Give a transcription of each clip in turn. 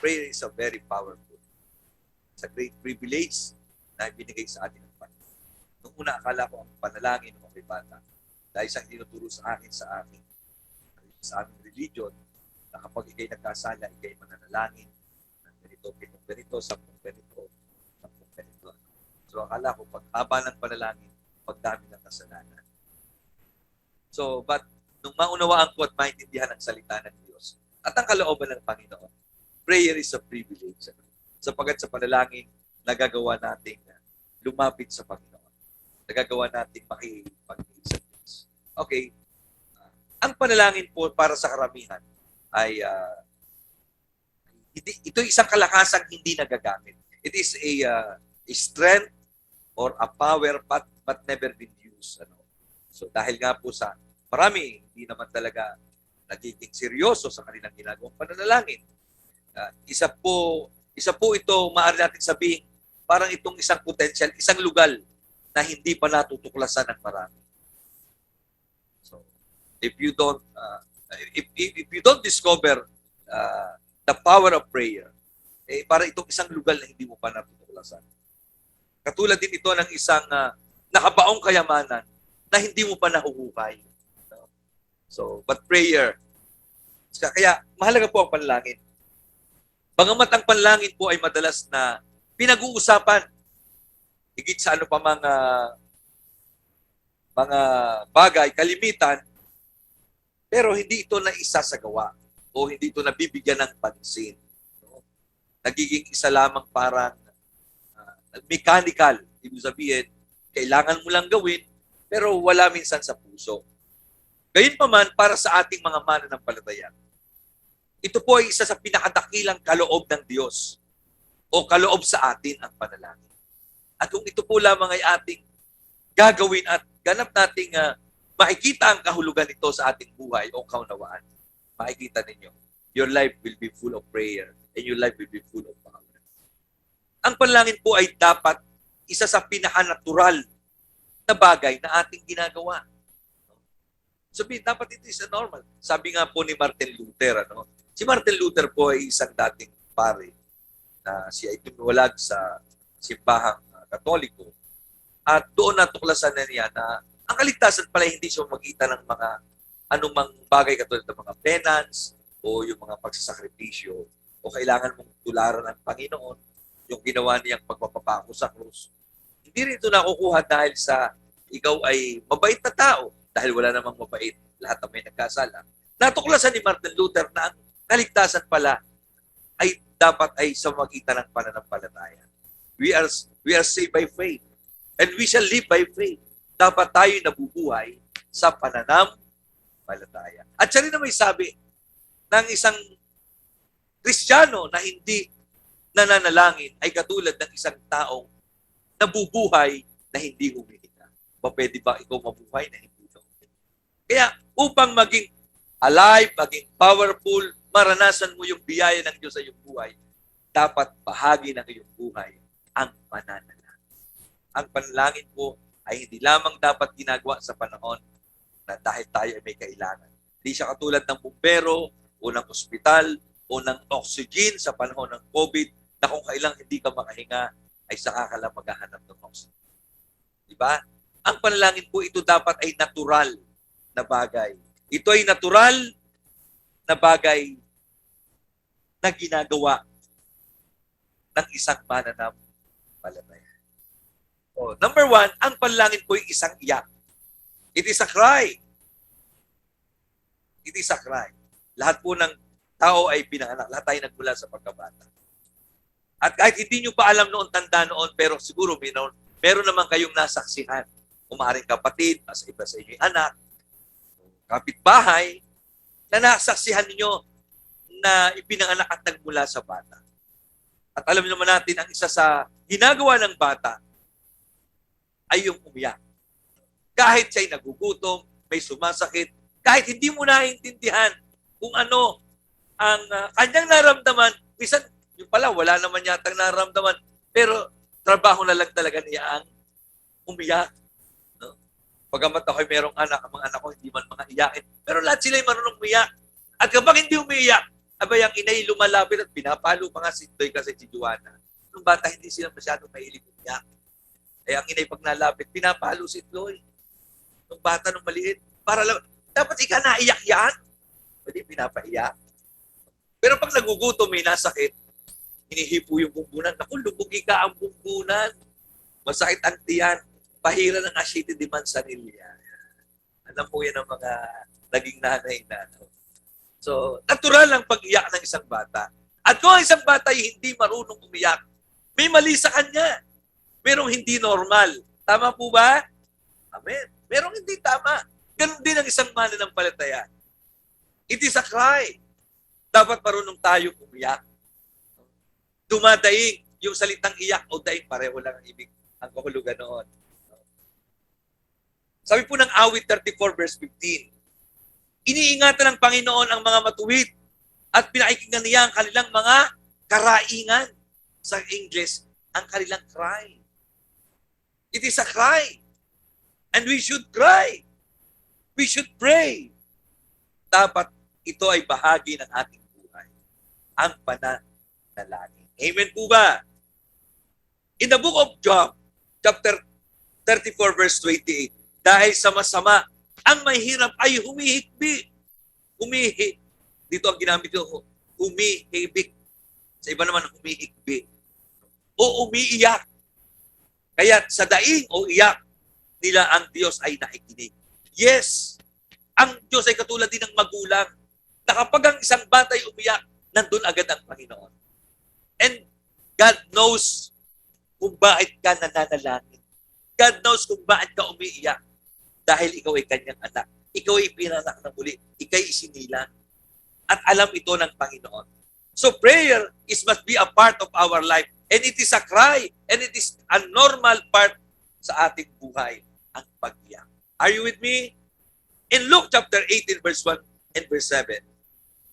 prayer is a very powerful. It's a great privilege na binigay sa atin ng Panginoon. Nung una, akala ko ang panalangin ng mga bata dahil isang tinuturo sa akin sa aming religion, na kapag ikay nagkasala, ikay mananalangin ng ganito, ganito, sampung ganito. So akala ko, paghaba ng panalangin, pagdami ng kasalanan. So, but nung maunawaan ko at maintindihan ang salita ng Diyos at ang kalooban ng Panginoon, prayer is a privilege. Sapagat sa panalangin, nagagawa nating lumapit sa Panginoon. Nagagawa nating makipag-ibig sa Diyos. Okay. Ang panalangin po para sa karamihan ay ito isang kalakasang hindi nagagamit. It is a strength or a power but never been used. So dahil nga po sa marami, hindi naman talaga nagiging seryoso sa kanilang ginagawang pananalangin. Isa po ito, maaari natin sabihin, parang itong isang potential, isang lugal na hindi pa natutuklasan ng marami. So, if you don't discover the power of prayer, para itong isang lugal na hindi mo pa natutuklasan. Katulad din ito ng isang nakabaong kayamanan na hindi mo pa nahuhukay. So, but prayer, kaya mahalaga po ang panalangin. Bagamat ang panalangin po ay madalas na pinag-uusapan, higit sa ano pa mga bagay, kalimitan, pero hindi ito na isasagawa o hindi ito nabibigyan ng pansin. Nagiging isa lamang parang mechanical. Ibig sabihin, kailangan mo lang gawin, pero wala minsan sa puso. Gayunpaman, para sa ating mga mananampalataya, ito po ay isa sa pinakadakilang kaloob ng Diyos o kaloob sa atin ang panalangin. At kung ito po lamang ay ating gagawin at ganap nating makikita ang kahulugan nito sa ating buhay o kaunawaan, makikita ninyo, your life will be full of prayer and your life will be full of power. Ang panalangin po ay dapat isa sa pinaka-natural na bagay na ating ginagawa. Sabihin, dapat ito is normal. Sabi nga po ni Martin Luther, si Martin Luther po ay isang dating pare na siya ay tumulag sa simbahang Katoliko. At doon natuklasan na niya na ang kaligtasan pala hindi siya magkita ng mga anumang bagay katulad ng mga penance o yung mga pagsasakripisyo o kailangan mong tularan ng Panginoon, yung ginawa niyang pagpapapako sa krus. Hindi rin ito nakukuha dahil sa ikaw ay mabait na tao dahil wala namang mabait, lahat na may nagkasala. Natuklasan ni Martin Luther na ang kaligtasan pala ay dapat ay sa magitan ng pananampalataya. We are saved by faith and we shall live by faith. Dapat tayo nabubuhay sa pananampalataya. At siya rin na may sabi ng isang Kristiyano na hindi nananalangin ay katulad ng isang taong nabubuhay na hindi humihinga. Pwede ba ikaw mabuhay na hindi humihinga? Kaya upang maging alive, maging powerful, maranasan mo yung biyaya ng Diyos sa iyong buhay, dapat bahagi ng iyong buhay ang pananalangin. Ang panalangin po ay hindi lamang dapat ginagawa sa panahon na dahil tayo ay may kailangan. Hindi siya katulad ng bumbero o ng ospital o ng oxygen sa panahon ng COVID na kung kailang hindi ka makahinga ay saka ka lang maghahanap ng oxygen. Diba? Ang panalangin po ito dapat ay natural na bagay. Ito ay natural na bagay na ginagawa ng isang mananampalataya. Number one, ang panalangin po ay isang iyak. It is a cry. It is a cry. Lahat po ng tao ay pinanganak. Lahat tayo nagmula sa pagkabata. At kahit hindi nyo pa alam noon, tanda noon, pero siguro meron naman kayong nasaksihan. Umaring kapatid, sa iba sa inyo anak, kapitbahay, na nasaksihan ninyo na ipinanganak at nagmula sa bata. At alam naman natin, ang isa sa ginagawa ng bata ay yung umiyak. Kahit siya'y nagugutom, may sumasakit, kahit hindi mo naiintindihan kung ano ang kanyang naramdaman, minsan yung pala, wala naman yatang naramdaman, pero trabaho na lang talaga niya ang umiyak. No? Pagamat ako'y merong anak, ang mga anak ko hindi man mga iyakin, pero lahat sila'y marunong umiyak. At kapag hindi umiyak, Abay, ang inay lumalapit at pinapalo pa nga si Doy kasi si Juana. Nung bata, hindi sila masyadong mahilig umiyak. Eh, ang inay pag nalapit, pinapalo si Doy. Nung bata, nung maliit, para lang, dapat ika naiyak yan. Hindi, pinapaiyak. Pero pag nagugutom, may nasakit, hinihipo yung bumbunan. Naku, lubog ika ang bumbunan. Masakit ang tiyan. Pahira ng asyete di mansanilya. Alam po yan ang mga naging nanay na. So, natural ang pag-iyak ng isang bata. At kung ang isang bata ay hindi marunong umiyak, may mali sa kanya. Merong hindi normal. Tama po ba? Amen. Merong hindi tama. Ganon din ang isang mananampalataya. It is a cry. Dapat marunong tayo umiyak. Dumadaing yung salitang iyak o daing, pareho lang ang ibig, ang kahulugan noon. Sabi po ng awit 34 verse 15, iniingatan ng Panginoon ang mga matuwid at pinakikinggan niya ang kanilang mga karaingan. Sa English, ang kanilang cry. It is a cry. And we should cry. We should pray. Dapat ito ay bahagi ng ating buhay. Ang pananalangin. Amen po ba? In the book of Job, chapter 34 verse 28, dahil sa masama, ang mahirap ay humihikbi. Dito ang ginamit ko, humihibik. Sa iba naman, humihikbi. O umiiyak. Kaya sa daing o iyak nila ang Diyos ay nakikinig. Yes, ang Diyos ay katulad din ng magulang na kapag ang isang bata ay umiyak, nandun agad ang Panginoon. And God knows kung bakit ka nananalangin. God knows kung bakit ka umiiyak. Dahil ikaw ay kanyang anak. Ikaw ay pinanak na muli. Ikaw ay isinilang. At alam ito ng Panginoon. So prayer must be a part of our life. And it is a cry. And it is a normal part sa ating buhay. Ang pag-iyak. Are you with me? In Luke chapter 18 verse 1 and verse 7,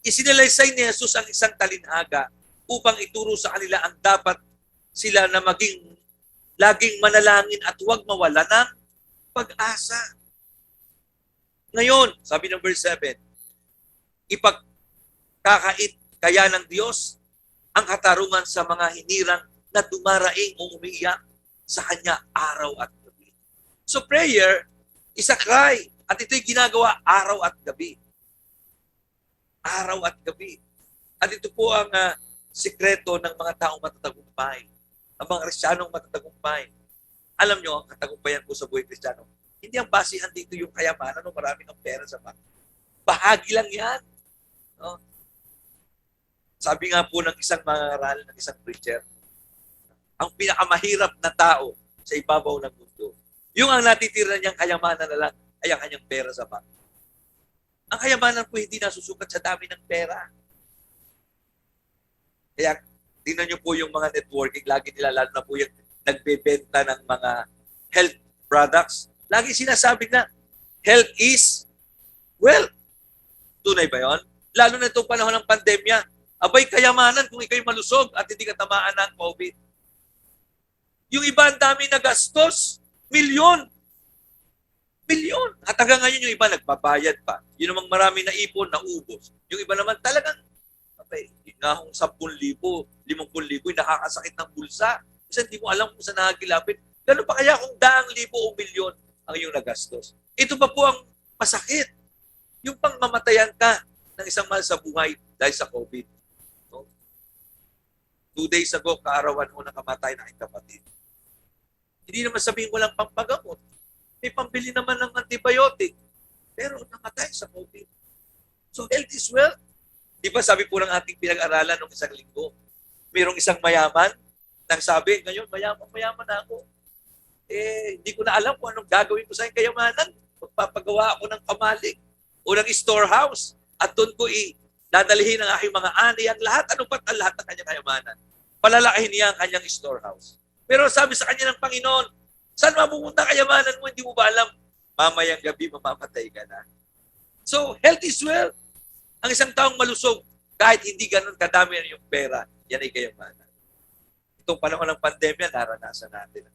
isinalaysay ni Jesus ang isang talinhaga upang ituro sa kanila ang dapat sila na maging laging manalangin at huwag mawala ng pag-asa. Ngayon, sabi ng verse 7, ipagkakait kaya ng Diyos ang katarungan sa mga hinirang na dumaraing o umiiyak sa Kanya araw at gabi. So prayer is a cry. At ito'y ginagawa araw at gabi. Araw at gabi. At ito po ang sikreto ng mga taong matatagumpay. Ang mga Kristiyanong matatagumpay. Alam nyo, ang katagumpayan po sa buhay Kristiyano, hindi ang basihan dito yung kayamanan o marami ng pera sa bank. Bahagi lang yan. No? Sabi nga po ng isang mangaral, ng isang preacher, ang pinakamahirap na tao sa ibabaw ng mundo, yung ang natitira niyang kayamanan na lang ay ang kanyang pera sa bank. Ang kayamanan po hindi nasusukat sa dami ng pera. Kaya, tingnan nyo po yung mga networking, lagi nila, lalo na po yung nagbebenta ng mga health products. Lagi sinasabi na, health is wealth. Tunay ba yun? Lalo na itong panahon ng pandemya, abay kayamanan kung ikaw'y malusog at hindi ka tamaan ng COVID. Yung iba ang dami na gastos, milyon. At hanggang ngayon yung iba nagbabayad pa. Yun namang marami na ipon, naubos. Yung iba naman talagang, nga kung 10,000, 50,000, nakakasakit ng bulsa. Kasi hindi mo alam kung saan nakakilapit. Gano'n pa kaya kung 100,000 o milyon ang iyong nagastos. Ito pa po ang masakit. Yung pang mamatayan ka ng isang mahal sa buhay dahil sa COVID. No? 2 days ago, kaarawan ko nakamatay na aking kapatid. Hindi naman sabihin ko lang pampagamot. May pambili naman ng antibiotic. Pero namatay sa COVID. So health is wealth. Di ba sabi po ng ating pinag-aralan ng isang linggo, mayroong isang mayaman, nang sabi, ngayon mayaman na ako. Hindi ko na alam kung anong gagawin ko sa aking kayamanan. Magpapagawa ako ng kamalig o ng storehouse. At doon ko dadalhin ang aking mga ani, ang lahat, ano ba't ang lahat ng kanyang kayamanan? Palalakihin niya ang kanyang storehouse. Pero sabi sa kanya ng Panginoon, saan mapupunta kayamanan mo? Hindi mo ba alam? Mamayang gabi, mamamatay ka na. So, health is wealth. Ang isang taong malusog, kahit hindi ganun kadami na yung pera, yan ay kayamanan. Itong panahon ng pandemya, naranasan natin.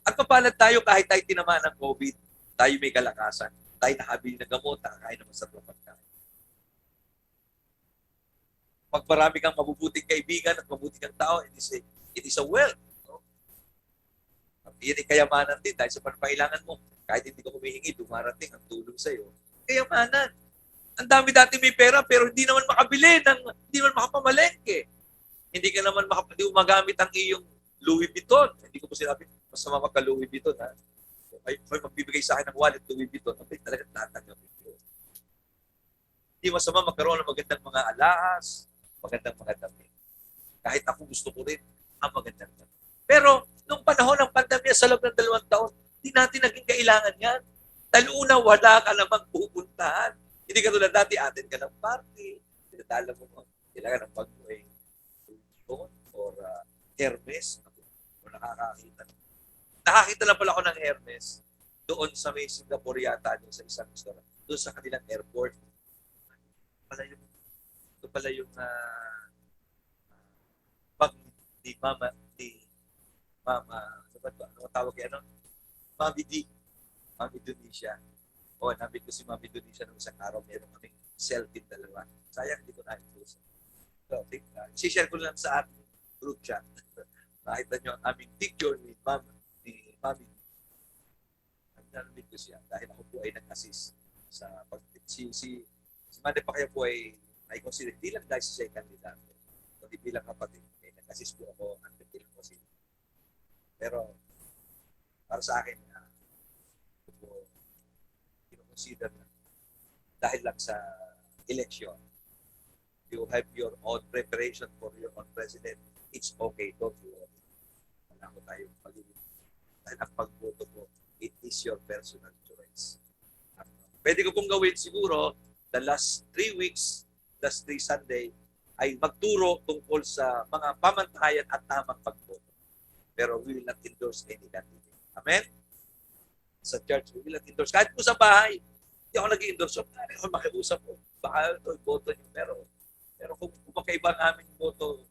At mapalad tayo kahit tayo tinamaan ng COVID, tayo may kalakasan, tayo nakabili ng gamot, nakakain ng masarap pagkain. Pag marami kang mabubuting kaibigan at mabuting kang tao, it is a wealth. No? Yan ay kayamanan din dahil sa panpailangan mo. Kahit hindi ka humihingi, dumarating ang tulong sa iyo. Kayamanan. Ang dami dati may pera pero hindi naman makabili, hindi naman makapamalengke. Hindi ka naman hindi mo magamit ang iyong Louis Vuitton. Hindi ko po sinabi, masama magka Louis Vuitton. Ha? May magbibigay sa akin ng wallet Louis Vuitton. Abay, talagang tatanggapin ko. Hindi masama magkaroon ng magandang mga alahas, magandang mga damit. Kahit ako gusto ko rin ang magandang damit. Pero, nung panahon ng pandemya sa loob ng 2 taon, hindi natin naging kailangan yan. Dahil una, wala ka namang pupuntahan. Hindi ka tulad dati, atin ka ng party. Pinadala mo, kailangan ng bago ay or Hermes. O nakakakita. Nakakita na pala ako ng Hermes doon sa may Singapore yata, doon sa isang restaurant. Doon sa kanilang airport. Ito pala yung pag ni Mama, ano tawag kaya, ano? Mami Donisha. O, nabit ko si Mami Donisha nung isang araw, meron kaming selfie dalawa. Sayang, hindi ko na-include. So, share ko lang sa ating group chat. Nakita nyo ang aming picture ni Mami. Nabit ko siya dahil ako po ay nag-assist sa si Manny Pacquiao po ay consider hindi lang dahil siya ay kandidato. Kundi bilang kapatid, nag-assist po ako ang bilang ko siya. Pero para sa akin, ito po, consider na dahil lang sa election, you have your own preparation for your own president. It's okay, don't you worry. Wala ko tayong pag-ibig. Dahil ang pagboto po, it is your personal choice. Pwede ko pong gawin siguro the last 3 weeks, last 3 Sunday, ay magturo tungkol sa mga pamantayan at tamang pagboto. Pero we will not endorse any candidate. Amen? Sa church, we will not endorse. Kahit po sa bahay, hindi ako nag-endorse. Hindi ako makiusap po. Baka ito, boto niyo. Pero kung magkaiba ang aming boto,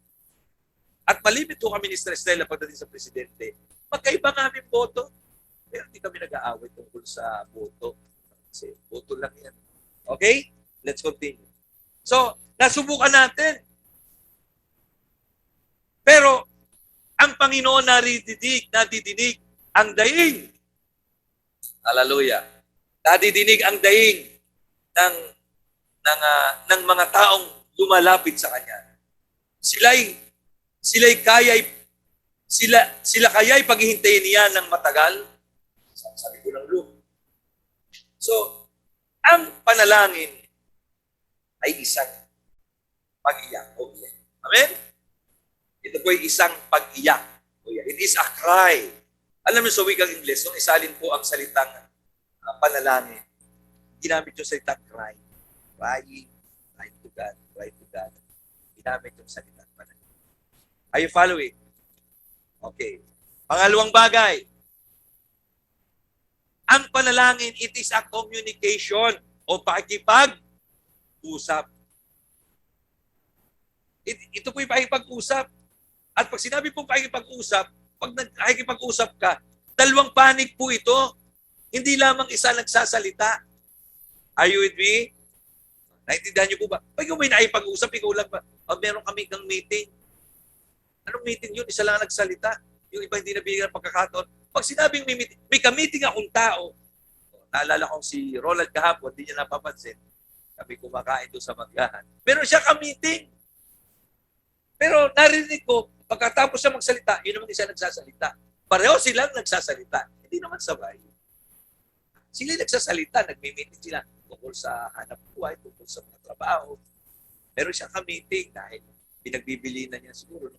at malimit po kami ni Estrella pagdating sa presidente, magkaiba ang aming boto, pero hindi kami nag-aaway tungkol sa boto. Kasi boto lang yan. Okay? Let's continue. So, nasubukan natin. Pero, ang Panginoon nadidinig ang daing. Hallelujah. Nadidinig ang daing ng mga taong lumalapit sa Kanya. Sila kaya'y paghihintayin niya ng matagal? Sabi ko ng Luke. So, ang panalangin ay isang pag-iyak. Okay. Amen? Ito po ay isang pag-iyak. It is a cry. Alam niyo sa wikang Ingles, nung isalin po ang salitang panalangin, ginamit yung salitang cry. Crying to God, cry to God. Ginamit yung salitang panalangin. Are you following? Okay. Pangalawang bagay, ang panalangin, it is a communication o pakikipag-usap. Ito po yung pakikipag-usap. At pag sinabi po pakikipag-usap, pag nakikipag-usap ka, dalawang panig po ito. Hindi lamang isa nagsasalita. Are you with me? Naintindihan niyo po ba? Pag may nakipag-usap, ikaw lang ba? O meron kami kang meeting. Anong meeting yun? Isa lang nagsalita. Yung iba hindi nabigyan ng pagkakataon. Pag sinabing may ka-meeting akong tao, naalala ko si Roland kahapon, hindi niya napapansin. Kami kumakain doon sa Manggahan. Pero siya ka-meeting. Pero narinig ko, pagkatapos siya magsalita, yun naman isa nagsasalita. Pareho silang nagsasalita. Hindi naman sabay. Sila nagsasalita, nagmi-meeting sila tungkol sa hanap buhay, tungkol sa mga trabaho. Pero siya ka-meeting dahil pinagbibili na niya siguro.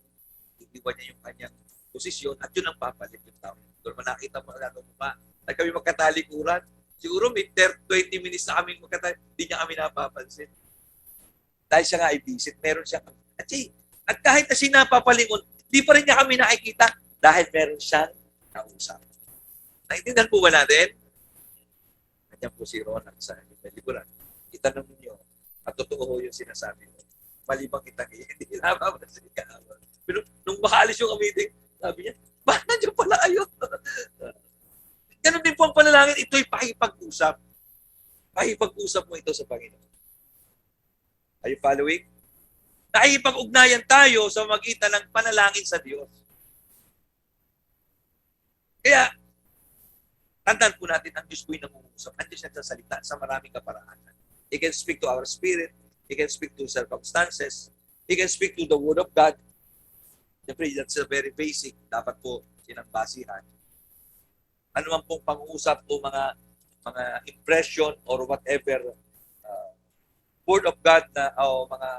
Iiwan niya yung kanyang posisyon at yun ang papalit yung tao. Kung nakita mo na ito pa, na kami magkatalikuran, siguro may 20 minutes na kami magkatalikuran, hindi niya kami napapansin. Dahil siya nga ay visit, meron siya. At kahit na siya napapalingon, di pa rin niya kami nakikita dahil meron siyang kausap. Naintindihan po ba natin? Nandiyan po si Ronald sa likuran. Itanong niyo, at totoo yung sinasabi mo. Malibang itagi, hindi napapansin ka. Pero nung makaalis yung meeting, sabi niya, bakit nandiyan pala kayo? Ganun din po ang panalangin, ito'y pakipag-usap. Pakipag-usap mo ito sa Panginoon. Are you following? Nakikipag-ugnayan tayo sa magitan ng panalangin sa Diyos. Kaya, tandaan po natin, ang Diyos po yung nangungusap. Ang Diyos nagsasalita sa maraming kaparaanan. He can speak to our spirit. He can speak to circumstances. He can speak to the Word of God. Siyempre, that's a very basic. Dapat po sinangbasihan. Ano man pong pang-uusap o mga impression or whatever Word of God na o mga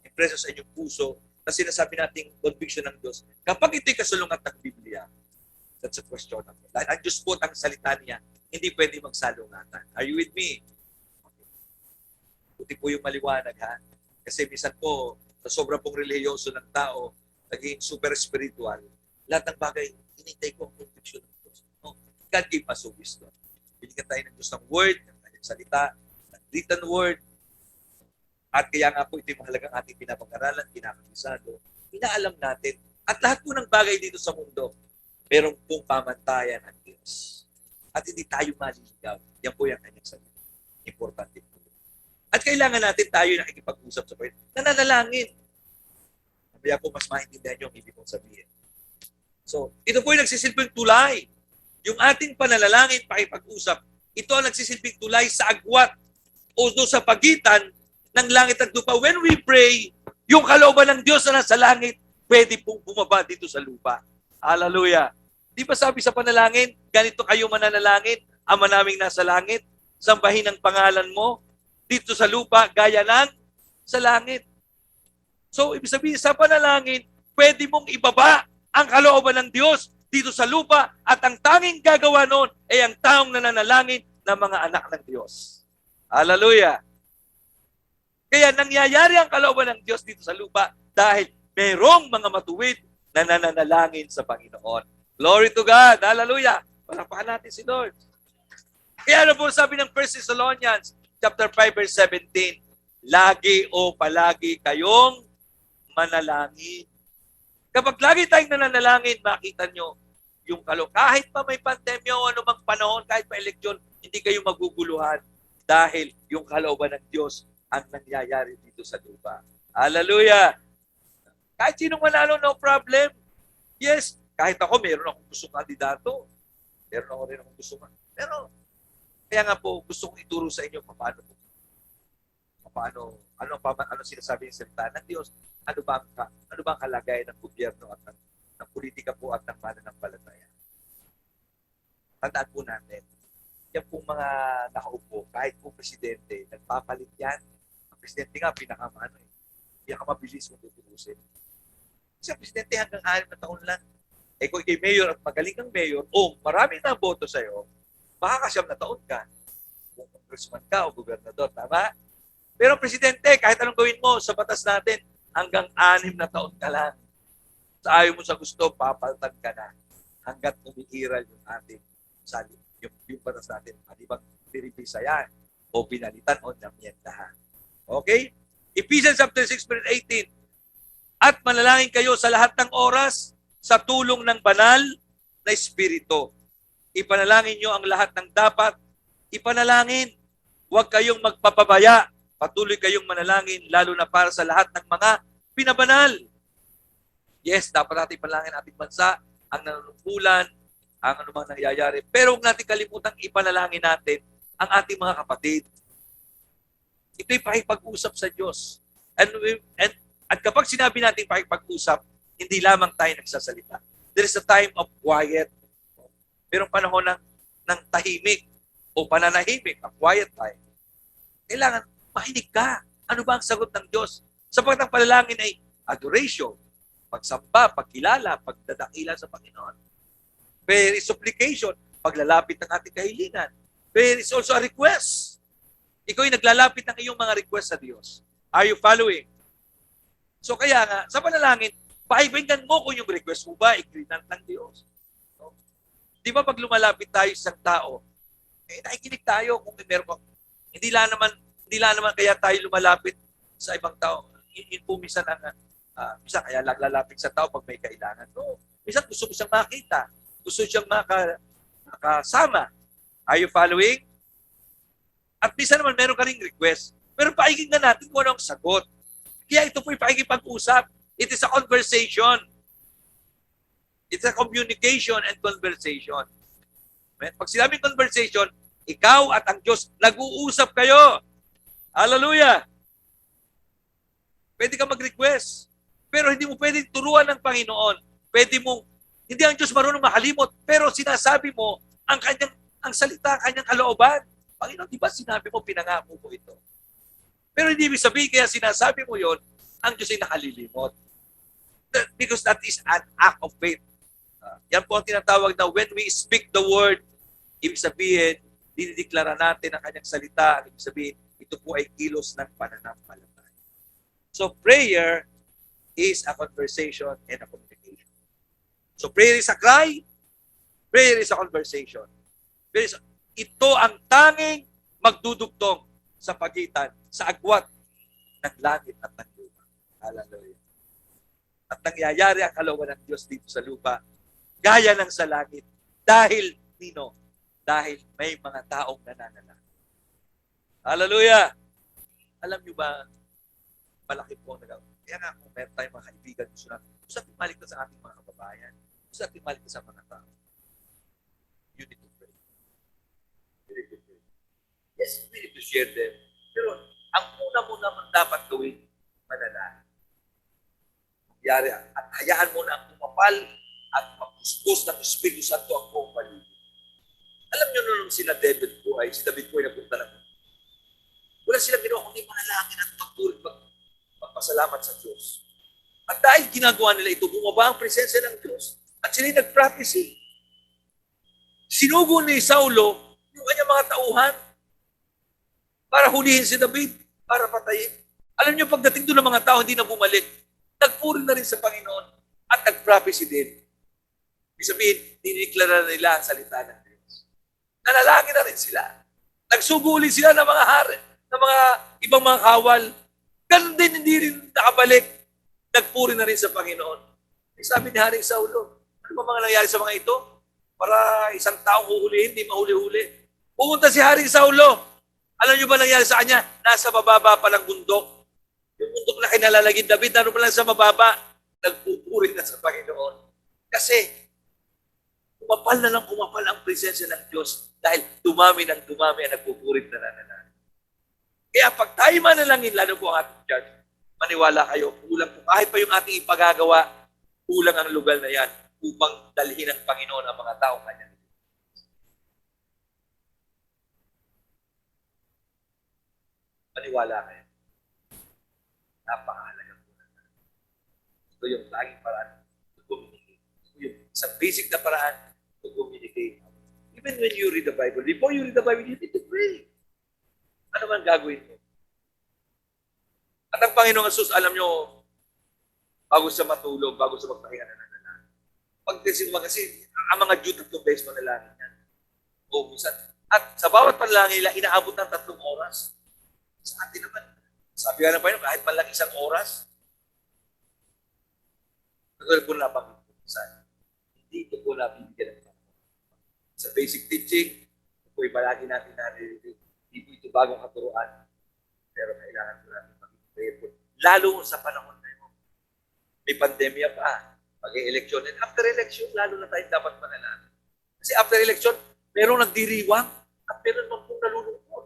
impression sa inyong puso na sinasabi nating conviction ng Diyos. Kapag ito'y kasulungat ng Biblia, that's a question of it. Ang Diyos po ang salita niya, hindi pwede magsalungatan. Are you with me? Okay. Buti po yung maliwanag, ha? Kasi minsan po, sa sobrang pong relihiyoso ng tao, naging super spiritual, lahat ng bagay, hinintay ko ang conviction ng Diyos. No? God gave us a wisdom. Binigyan tayo ng Diyos ng word, ng kanyang salita, ng written word, at kaya nga po ito yung mahalagang ating pinapag-aralan, kinakabisado, inaalam natin. At lahat po ng bagay dito sa mundo, meron pong pamantayan ng Diyos. At hindi tayo maliligaw. Yan po yung kanyang salita. Importante po. At kailangan natin tayo nakikipag-usap sa Panginoon. Nananalangin. Kaya po mas maintindihan nyo ang ibig kong sabihin. So, ito po yung nagsisilbing tulay. Yung ating pananalangin, pakipag-usap, ito ang nagsisilbing tulay sa agwat o doon sa pagitan ng langit at lupa. When we pray, yung kalooban ng Diyos na nasa langit, pwede pong bumaba dito sa lupa. Hallelujah. Di ba sabi sa panalangin, ganito kayo mananalangin, Ama naming nasa langit, sambahin ang pangalan mo, dito sa lupa, gaya ng sa langit. So, ibig sabihin sa panalangin, pwede mong ibaba ang kalooban ng Diyos dito sa lupa at ang tanging gagawa noon ay ang taong nananalangin ng mga anak ng Diyos. Hallelujah. Kaya nangyayari ang kalooban ng Diyos dito sa lupa dahil mayroong mga matuwid na nananalangin sa Panginoon. Glory to God. Hallelujah. Palakpakan natin si Lord. Kaya ano po sabi ng 1 Thessalonians chapter 5 verse 17, lagi o palagi kayong manalangin. Kapag lagi tayong nananalangin, makita nyo yung kahit pa may pandemya o anumang panahon, kahit pa eleksyon, hindi kayo maguguluhan dahil yung kalooban ng Diyos ang nangyayari dito sa lupa. Hallelujah! Kahit sinong manalo, no problem. Yes, kahit ako, meron akong gustong kandidato. Meron ako rin akong gustong. Pero, kaya nga po, gusto kong ituro sa inyo ano sinasabi ng salita ng Diyos, ano ba ang kalagayan ng gobyerno at ng politika po at ng pananampalataya. Tandaan po natin, yan pong mga nakaupo, kahit po presidente, nagpapalit yan. Ang presidente nga, pinakamabilis kung tuturusin. Kasi ang presidente hanggang 6 na taon lang. Eh kung ikay mayor at magaling kang mayor, marami na boto sa'yo, makakasyam na taon ka. Kung congressman ka o gobernador, tama? Pero presidente, kahit anong gawin mo sa batas natin, hanggang 6 na taon ka lang. Sa ayaw mo sa gusto, papaltan ka na hanggat umiiral yung ating salib. Yung batas natin, di ba pinipisa yan o pinalitan o namyendahan. Okay? Ephesians chapter 6 verse 18. At manalangin kayo sa lahat ng oras sa tulong ng banal na Espiritu. Ipanalangin nyo ang lahat ng dapat ipanalangin. Huwag kayong magpapabaya. Patuloy kayong manalangin lalo na para sa lahat ng mga pinabanal. Yes, dapat natin ipanalangin ating bansa, ang nanunungkulan, ang anumang nangyayari. Pero huwag natin kalimutang ipanalangin natin ang ating mga kapatid. Ito'y pakipag-usap sa Diyos. At kapag sinabi natin pakipag-usap, hindi lamang tayo nagsasalita. There is a time of quiet. Merong panahon ng tahimik o pananahimik, a quiet time. Kailangan makinig ka. Ano ba ang sagot ng Diyos? Sapagkat ang panalangin ay adoration, pagsamba, pagkilala, pagdadakila sa Panginoon. There is supplication, paglalapit ng ating kahilingan. There is also a request. Ikaw ay naglalapit ng iyong mga request sa Diyos. Are you following? So kaya nga, sa panalangin, pakinggan mo kung yung request mo ba, ikrinan ng Diyos. No? Di ba pag lumalapit tayo sa isang tao, nakikinig tayo kung meron ka. Hindi lang naman kaya tayo lumalapit sa ibang tao. Yun po minsan minsan kaya lalapit sa tao pag may kailangan. No, minsan gusto mo siyang makita. Gusto siyang makasama. Are you following? At minsan naman meron ka ring request. Pero pakinggan natin kung ano ang sagot. Kaya ito po'y pakikipag-usap. It is a conversation. It's a communication and conversation. Amen? Pag sinabing conversation, ikaw at ang Diyos, nag-uusap kayo. Hallelujah! Pwede ka mag-request. Pero hindi mo pwede turuan ng Panginoon. Pwede mong, hindi ang Diyos marunong makalimot, pero sinasabi mo ang salita, ang kanyang kalooban. Panginoon, di ba sinabi mo, pinangako ko ito? Pero hindi ibig sabihin, kaya sinasabi mo yon, ang Diyos ay nakalilimot. Because that is an act of faith. Yan po ang tinatawag na when we speak the word, ibig sabihin, dinideklara natin ang kanyang salita. Ibig sabihin, ito po ay kilos ng pananampalataya. So prayer is a conversation and a communication. So prayer is a cry, prayer is a conversation. Ito ang tanging magdudugtong sa pagitan, sa agwat ng langit at ng lupa. Hallelujah. At nangyayari ang kalooban ng Diyos dito sa lupa, gaya ng sa langit. Dahil, nino? Dahil may mga taong nananalangin. Hallelujah! Alam nyo ba, malaki po ang nagawa. Kaya nga, kung meron tayong mga kaibigan, gusto natin maligtas sa ating mga kababayan, gusto natin maligtas sa mga tao. You need to pray. You need to pray. Yes, we need to share them. Pero, ang una mo naman dapat gawin, manalangin. At hayaan mo na ang kumapal at mapustos ng Espiritu Santo ang buong paligid. Alam nyo nung si David po ay napunta lang. Wala silang ginawa kundi manalangin at magpasalamat sa Diyos. At dahil ginagawa nila ito, bumaba ang presensya ng Diyos. At sila nag-prophecy. Sinugo ni Saulo yung kanyang mga tauhan para hulihin si David, para patayin. Alam nyo, pagdating doon ng mga tao, hindi na bumalik. Nagpuri na rin sa Panginoon at nag-prophecy din. Ibig sabihin, diniklara nila ang salita ng Diyos. Nanalangin na rin sila. Nagsuguli sila ng mga hari, ng mga ibang mga kawal. Ganun din, hindi rin nakabalik. Nagpuri na rin sa Panginoon. Sabi ni Haring Saulo, ano ba mga nangyari sa mga ito? Para isang taong huhulihin, hindi mahuli-huli. Pumunta si Haring Saulo. Alam niyo ba nangyari sa kanya? Nasa mababa pa ng bundok. Yung bundok na kinalalagin David, ano pa lang sa mababa? Nagpupuri na sa Panginoon. Kasi, kumapal na lang kumapal ang presensya ng Diyos dahil dumami ng dumami ang nagpupurit na nananalig. Kaya pag tayo manalangin, lalo po ang ating church, maniwala kayo, kulang po. Kahit pa yung ating ipagagawa, kulang ang lugar na yan upang dalhin ng Panginoon ang mga tao kanya. Maniwala kayo. Napakahalaga po na. Ito yung laging paraan to communicate. Ito yung isang basic na paraan to communicate. Even when you read the Bible, before you read the Bible, you need to pray. Ano man gagawin mo? At ang Panginoong Jesus, alam nyo, bago sa matulog, bago sa magpahinga na nanalangin. Kasi ang mga Jew, 3 beses manalangin yan. O minsan. At sa bawat panalangin nila, inaabot ng 3 oras. Sa atin naman, sabi nga ng Panginoon, kahit man lang 1 oras, ito po na pag-ipusan. Hindi ito po na bibigyan ng Panginoon. Sa basic teaching, ito po palagi natin naririnig. Hindi po ito bagong katuruan. Pero kailangan po natin maging prayerful. Lalo sa panahon na yun. May pandemya pa. Mag-eleksyon. And after election, lalo na tayo dapat manalangin. Kasi after election, merong nagdiriwang at meron namang pong nalulungkot.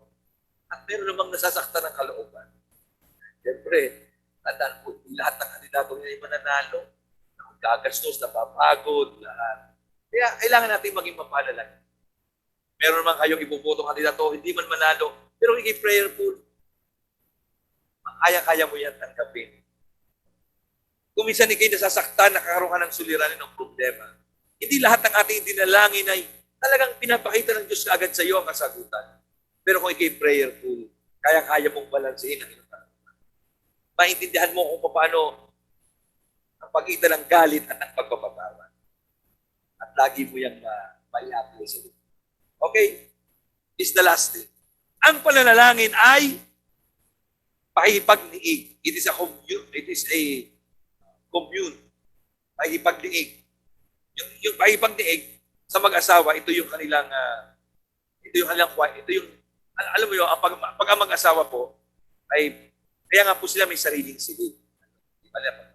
At meron namang nasasaktan ng kalooban. Siyempre, tandaan po, lahat ng kandidato niya ay mananalo. Gagastos, napapagod, lahat. Kaya kailangan natin maging mapalalaki. Meron naman kayong ibubotong kandidato, hindi man manalo, pero higit prayerful. Kaya-kaya mo yan tanggapin. Kung minsan ikay nasasaktan, nakakaroon ka ng suliranin ng problema, hindi lahat ng ating dinalangin ay talagang pinapakita ng Diyos agad sa iyo ang kasagutan. Pero kung ikay prayerful, kaya-kaya mong balansehin ang iyong tanong. Maintindihan mo kung paano ang pagitan ng galit at ng pagpapatawa. At lagi mo yung may-apply sa iyo. Okay? This is the last thing. Ang pananalangin ay pakikipagdiig. It is a commune. It is a commune. Pakikipagdiig. Yung pakikipagdiig sa mag-asawa, ito yung kanilang alam mo yun, pag ang mag-asawa po ay Kaya nga po sila may sariling silid. Di ba anak?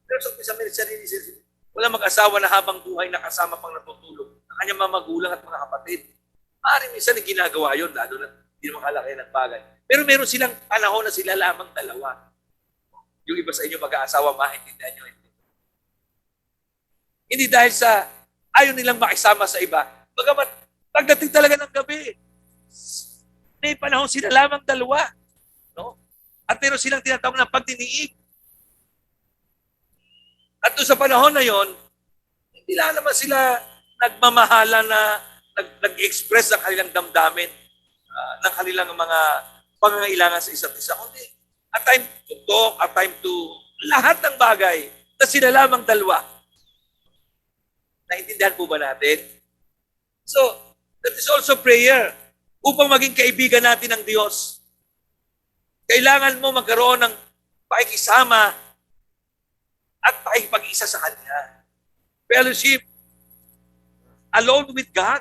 Pero sa isa may sariling silid. Wala mag-asawa na habang buhay nakasama pang natutulog ang kanyang mga magulang at mga kapatid. Maaaring minsan na ginagawa yun, lalo na hindi naman kalaki ng bagay. Pero meron silang panahon na sila lamang dalawa. Yung iba sa inyo mag-aasawa, maintindihan nyo. Hindi dahil sa ayaw nilang makisama sa iba. Bagamat pagdating talaga ng gabi, may panahon sila lamang dalawa. No? At meron silang tinatawag na pagdiniig. At doon sa panahon na yon, hindi lang naman sila nagmamahala na nag-express ng kanilang damdamin, ng kanilang mga pangangailangan sa isa't isa. Kundi a time to talk, a time to lahat ng bagay na sila lamang dalawa. Naintindihan po ba natin? So, that is also prayer. Upang maging kaibigan natin ng Diyos, kailangan mo magkaroon ng pakikisama at pakikipag-isa sa Kanya. Fellowship. Alone with God.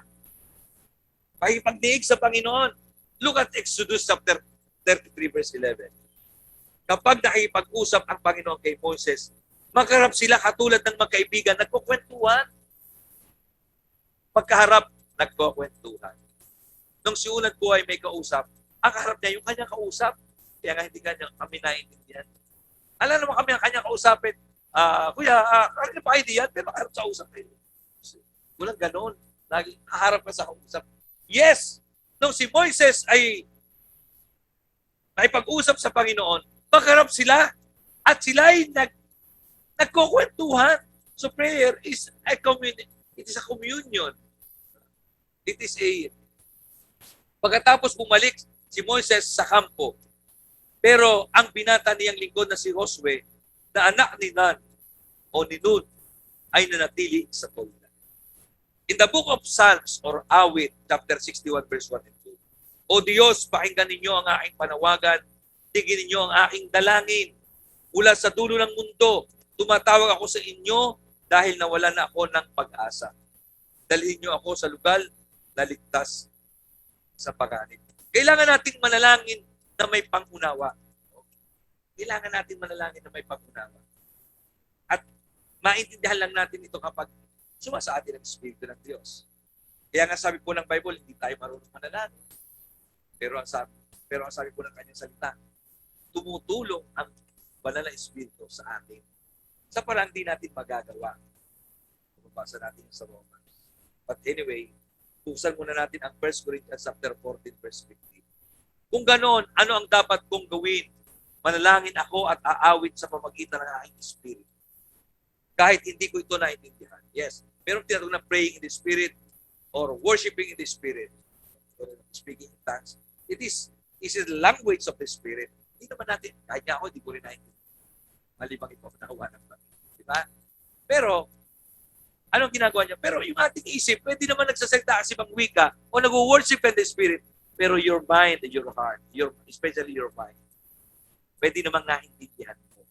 Pakikipagdiig sa Panginoon. Look at Exodus chapter 33 verse 11. Kapag nakikipag-usap ang Panginoon kay Moses, magkarap sila katulad ng magkaibigan, nagkukwentuhan. Pagkaharap, nagkukwentuhan. Nung si unang buhay may kausap, ang kaharap niya yung kanyang kausap. Kaya nga hindi kami naiintindihan. Alam naman kami ang kanyang kausapin. Kuya, kanina pa kayo diyan, pero kaharap sa usap kayo. Walang ganon. Lagi kaharap ka sa kausap. Yes! Nung si Moises ay naipag-usap sa Panginoon, pagharap sila at sila ay nagkukwentuhan. So prayer is a communion. It is a communion. It is a... Pagkatapos bumalik si Moises sa kampo, pero ang binata niyang lingkod na si Josue, na anak ni Nun o ni Nun, ay nanatili sa tolda. In the book of Psalms or Awit, chapter 61, verse 1 and 2, O Diyos, pakinggan ninyo ang aking panawagan, tigin ninyo ang aking dalangin. Mula sa dulo ng mundo, tumatawag ako sa inyo dahil nawala na ako ng pag-asa. Dalhin niyo ako sa lugar na ligtas sa pag-anib. Kailangan nating manalangin na may pangunawa. Kailangan natin manalangin na may pangunawa. At maintindihan lang natin ito kapag sumasa atin ang Espiritu ng Diyos. Kaya nga sabi po ng Bible, hindi tayo marunong manalangin. Pero ang sabi po ng kanyang salita, tumutulong ang banal na Espiritu sa atin. Sa parang hindi natin magagawa. Mabasa natin sa Roma. But anyway, tusan muna natin ang 1 Corinthians chapter 14, verse 15. Kung ganoon, ano ang dapat kong gawin? Manalangin ako at aawit sa pamagitan ng aking Espiritu. Kahit hindi ko ito naintindihan. Yes, meron tinatawag na praying in the Spirit or worshiping in the Spirit or speaking in tongues. It is the language of the Spirit. Hindi naman natin, kahit nga ako, hindi ko rin naintindihan. Malibang ito, nakuha ng Panginoon. Diba? Pero, anong ginagawa niya? Pero yung ating isip, pwede naman nagsasalita kasi ibang wika o nag-worship in the Spirit. Pero your mind and your heart, especially your mind, pwede namang naintindihan mo.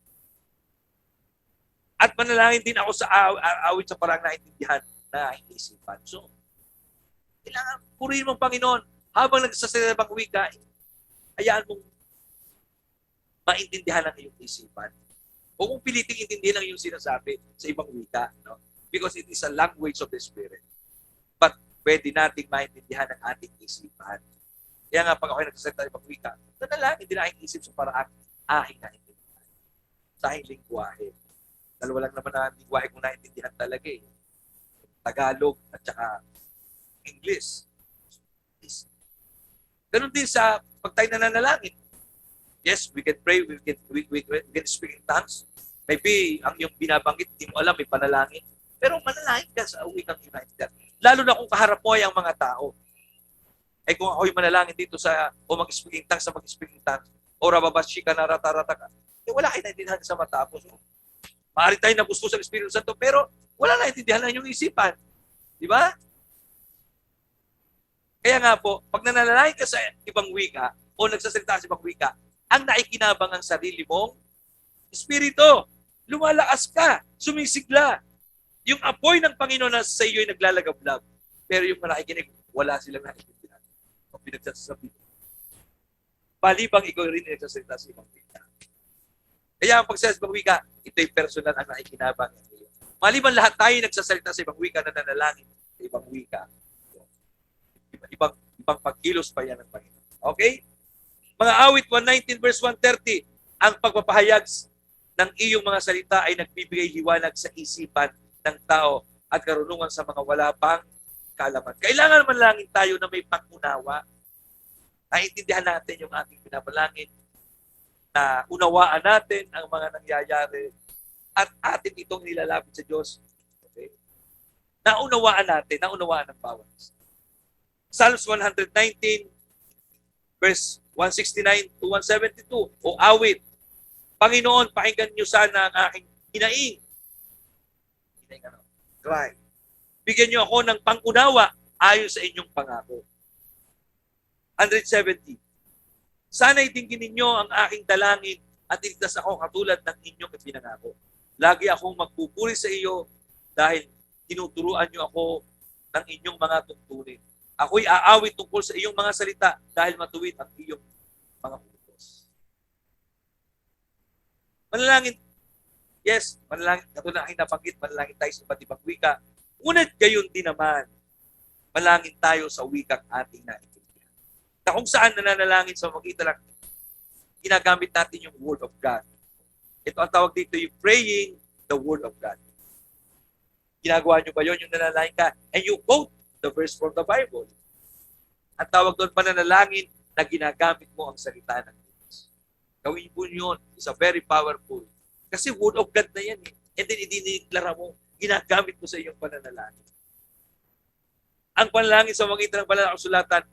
At manalangin din ako sa awit sa parang naintindihan na aking isipan. So, kailangan purihin mong Panginoon habang nagsasalita ng wika, hayaan mong maintindihan ang iyong isipan. Huwag mong piliting intindihan ang iyong sinasabi sa ibang wika. No? Because it is a language of the Spirit. But pwede nating maintindihan ang ating isipan. Kaya nga pag ako'y nagsasalita ng ibang wika, nanalangin din aking isip sa paraan aking naintindihan. Sa aking lingwahe. Dalawa lang naman na lingwahe kong naintindihan talaga eh. Tagalog at saka English. Ganun din sa pag tayo nananalangin. Yes, we can pray, we can speak in tongues. Maybe ang yung binabanggit, hindi mo alam, may panalangin. Pero manalangin ka sa wikang United. Lalo na kung kaharap mo ay ang mga tao. Eh kung ako'y manalangin dito o mag-speak in tongues sa mag-speak in tongues, o rababashi ka na rata-rata ka, eh wala kayo naintindihan sa matapos. Maaari tayo nabustos sa Espiritu Santo, pero wala naintindihan na yung isipan. Di ba? Kaya nga po, pag nananalangin ka sa ibang wika o nagsasalita sa ibang wika, ang naikinabang ang sarili mong espiritu. Lumalakas ka, sumisigla. Yung apoy ng Panginoon na sa iyo ay naglalagablab. Pero yung nakikinig, wala silang naiintindihan. O pinagsasabi. Malibang ikaw rin nagsasalita sa ibang wika. Kaya ang pagsasalita sa ibang wika, ito'y personal ang nakikinabang. Maliban lahat tayo nagsasalita sa ibang wika, nananalangin sa ibang wika. Ibang pagkilos pa yan ng Panginoon. Okay? Mga awit 119 verse 130, ang pagpapahayag ng iyong mga salita ay nagbibigay liwanag sa isipan ng tao at karunungan sa mga wala pang kaalaman. Kailangan manalangin tayo na may pangunawa. Naiintindihan natin yung ating pinapanalangin, na unawaan natin ang mga nangyayari at atin itong nilalapit sa Diyos. Okay? Naunawaan natin, naunawaan ng bawat isa. Psalms 119 verse 169 to 172, o awit, Panginoon, pakinggan niyo sana ang aking hinaing. Cry. Bigyan niyo ako ng pangunawa ayon sa inyong pangako. 170. Sana'y tingin ninyo ang aking dalangin at iligtas ako katulad ng inyong ipinangako. Lagi akong magpupuri sa iyo dahil tinuturuan niyo ako ng inyong mga tuntunin. Ako'y aawit tungkol sa iyong mga salita dahil matuwid ang iyong mga utos. Manalangin. Yes, manalangin. Katulad ng aking nabanggit, manalangin tayo sa iba't ibang wika. Ngunit gayon din naman, manalangin tayo sa wikang ating naiintindihan. Na kung saan nananalangin sa magitan lang, ginagamit natin yung Word of God. Ito ang tawag dito, yung praying the Word of God. Ginagawa nyo ba yun, yung nanalangin ka, and you quote the verse from the Bible. Ang tawag doon, pananalangin na ginagamit mo ang salita ng Diyos. Gawin po yun. It's a very powerful. Kasi Word of God na yan eh. And then, idinideklara mo, ginagamit mo sa iyong pananalangin. Ang panalangin sa magitan ng banal na kasulatan,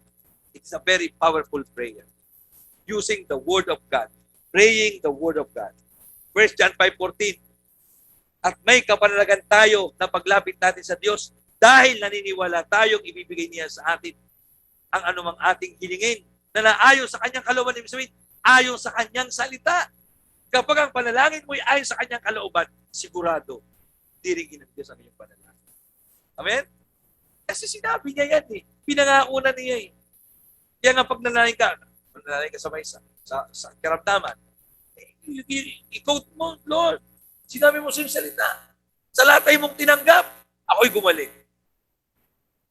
it's a very powerful prayer. Using the Word of God. Praying the Word of God. 1 John 5:14. At may kapanalagan tayo na paglapit natin sa Diyos dahil naniniwala tayong ibibigay niya sa atin ang anumang ating hilingin na naayon sa kanyang kalooban. Ibig sabihin, ayon sa kanyang salita. Kapag ang panalangin mo ay ayon sa kanyang kalooban, sigurado, dirigin ng Diyos ang iyong panalangin. Amen? Kasi sinabi niya yan eh. Pinangako na niya eh. Kaya nga pag nanalangin ka sa may sa karamdaman, i-quote mo, Lord, sinabi mo sa iyong salita. Sa lahat ay mong tinanggap, ako'y gumaling.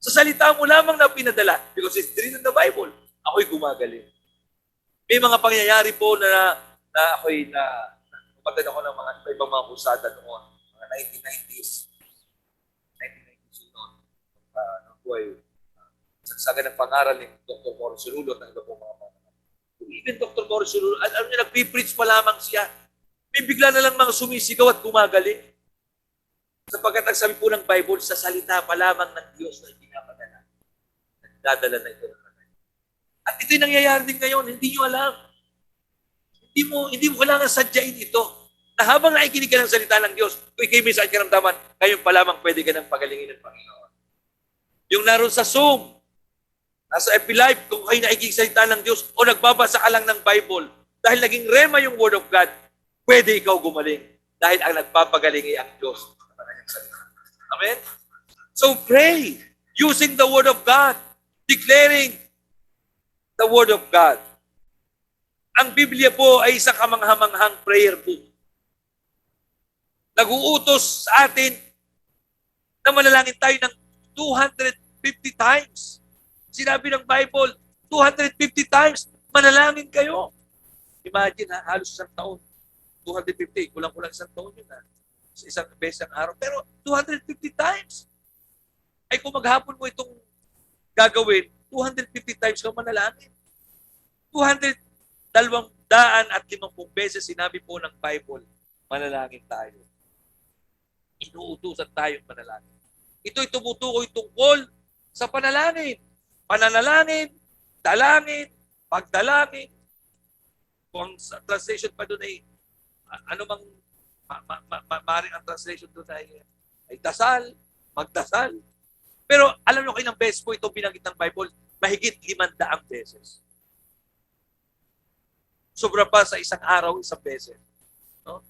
Sa salita mo lamang na pinadala, because it's written in the Bible, ako'y gumagaling. May mga pangyayari po na ako'y umatid ako ng mga ibang mga kusada noon, mga 1990s. 1990s noon. Ako'y sagsagan ng pangaral ni Dr. Morris Lulot ng iba pong mga pangaral. Even Dr. Morris Lulot, alam niyo, nagpipreach pa lamang siya. May bigla na lang mga sumisigaw at gumagaling. Sapagkat ang sabi po ng Bible, sa salita pa lamang ng Diyos na ipinapadala. Nagdadala na ito ng Panginoon. At ito'y nangyayari din ngayon, hindi nyo alam. Hindi mo kailangan sadyain ito. Na habang nakikinig ka ng salita ng Diyos, kung ikay may sakit karamdaman, ngayon pa lamang pwede ka ng pagalingin ng Panginoon. Yung naroon sa Zoom, nasa FB Live, kung kayo nakikinig sa salita ng Diyos o nagbabasa ka lang ng Bible, dahil naging rema yung Word of God, pwede ikaw gumaling. Dahil ang nagpapagaling ay ang Diyos. Amen? So pray using the Word of God, declaring the Word of God. Ang Biblia po ay isang kamanghamanghang prayer book. Nag-uutos sa atin na manalangin tayo ng 250 times. Sinabi ng Bible, 250 times, manalangin kayo. Imagine halos isang taon. 250, kulang-kulang isang taon yun sa isang beses ang araw. Pero 250 times. Ay kung maghapon mo itong gagawin, 250 times ka manalangin. 250 beses sinabi po ng Bible, manalangin tayo. Inuutusan tayong manalangin. Ito'y tumutukoy tungkol sa panalangin. Pananalangin, dalangin, pagdalangin. Kung sa translation pa doon ay ano mang maaaring ang translation doon ay dasal, magdasal. Pero alam nyo ilang beses po itong binanggit ng Bible? Mahigit 500 beses. Sobra pa sa isang araw, isang beses. No?